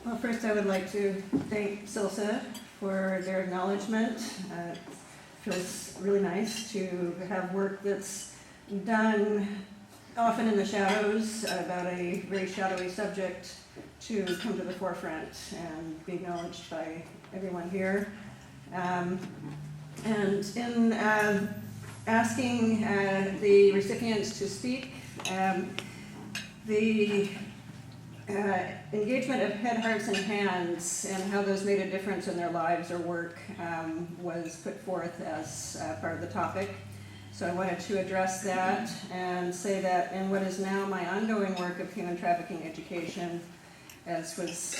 Well, first I would like to thank SILSA for their acknowledgement. It feels really nice to have work that's done often in the shadows about a very shadowy subject to come to the forefront and be acknowledged by everyone here. And in asking the recipients to speak, the engagement of head, hearts, and hands and how those made a difference in their lives or work was put forth as part of the topic. So I wanted to address that and say that in what is now my ongoing work of human trafficking education, as was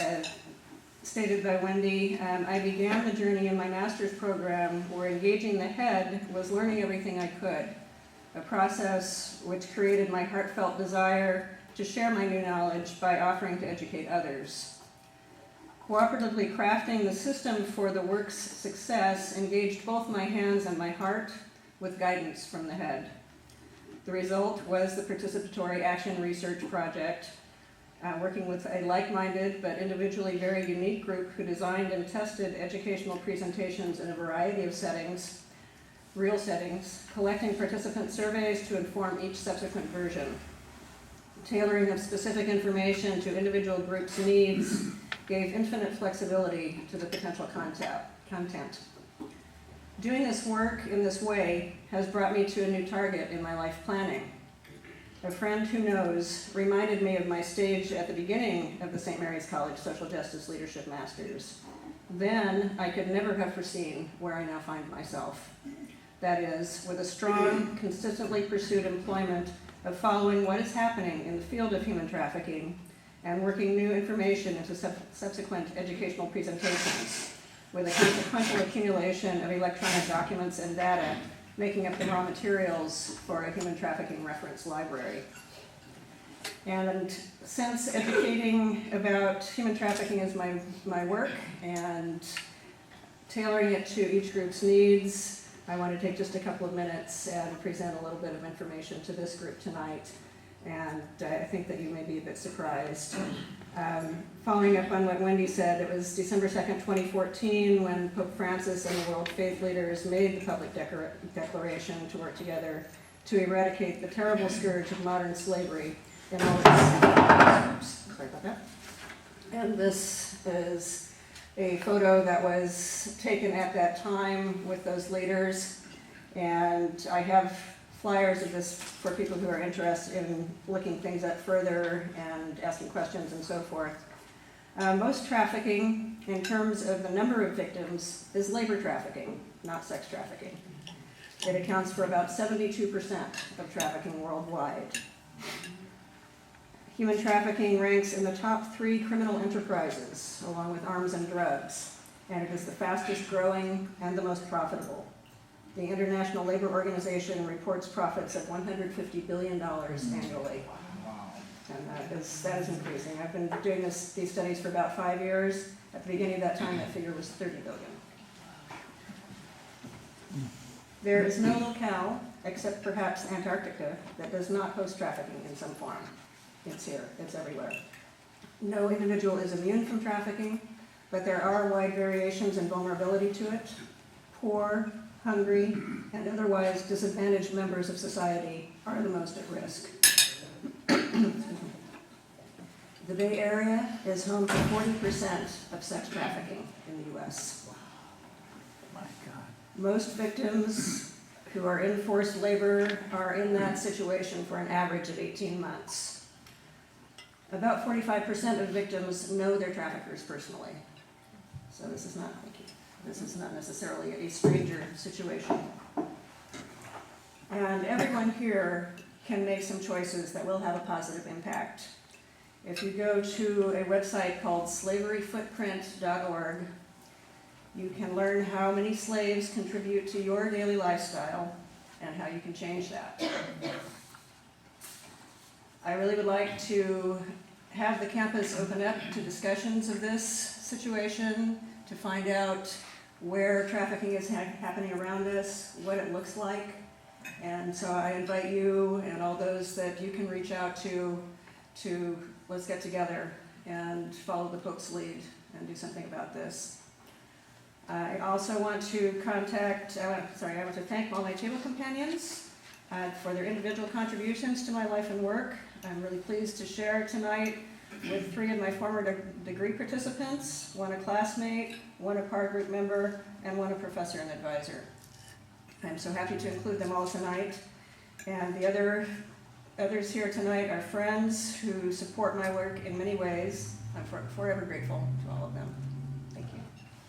stated by Wendy, I began the journey in my master's program where engaging the head was learning everything I could, a process which created my heartfelt desire to share my new knowledge by offering to educate others. Cooperatively crafting the system for the work's success engaged both my hands and my heart with guidance from the head. The result was the Participatory Action Research Project, working with a like-minded but individually very unique group who designed and tested educational presentations in a variety of settings, real settings, collecting participant surveys to inform each subsequent version. Tailoring of specific information to individual groups' needs gave infinite flexibility to the potential content. Doing this work in this way has brought me to a new target in my life planning. A friend who knows reminded me of my stage at the beginning of the St. Mary's College Social Justice Leadership Masters. Then I could never have foreseen where I now find myself. That is, with a strong, consistently pursued employment of following what is happening in the field of human trafficking and working new information into subsequent educational presentations, with a consequential accumulation of electronic documents and data making up the raw materials for a human trafficking reference library. And since educating about human trafficking is my work and tailoring it to each group's needs, I want to take just a couple of minutes and present a little bit of information to this group tonight, and I think that you may be a bit surprised. Following up on what Wendy said, it was December 2nd, 2014 when Pope Francis and the world faith leaders made the public declaration to work together to eradicate the terrible scourge of modern slavery in all its sorry about that. And this is a photo that was taken at that time with those leaders, and I have flyers of this for people who are interested in looking things up further and asking questions and so forth. Most trafficking, in terms of the number of victims, is labor trafficking, not sex trafficking. It accounts for about 72% of trafficking worldwide. Human trafficking ranks in the top 3 criminal enterprises, along with arms and drugs, and it is the fastest growing and the most profitable. The International Labor Organization reports profits of $150 billion annually. And that is increasing. I've been doing these studies for about 5 years. At the beginning of that time, that figure was 30 billion. There is no locale, except perhaps Antarctica, that does not host trafficking in some form. It's here, it's everywhere. No individual is immune from trafficking, but there are wide variations in vulnerability to it. Poor, hungry, and otherwise disadvantaged members of society are the most at risk. The Bay Area is home to 40% of sex trafficking in the U.S. My God. Most victims who are in forced labor are in that situation for an average of 18 months. About 45% of victims know their traffickers personally. So this is not necessarily a stranger situation. And everyone here can make some choices that will have a positive impact. If you go to a website called slaveryfootprint.org, you can learn how many slaves contribute to your daily lifestyle and how you can change that. I really would like to have the campus open up to discussions of this situation, to find out where trafficking is happening around us, what it looks like. And so I invite you and all those that you can reach out to let's get together and follow the Pope's lead and do something about this. I also want to want to thank all my table companions for their individual contributions to my life and work. I'm really pleased to share tonight with 3 of my former degree participants, 1 a classmate, 1 a PAR group member, and 1 a professor and advisor. I'm so happy to include them all tonight. And the others here tonight are friends who support my work in many ways. I'm forever grateful to all of them.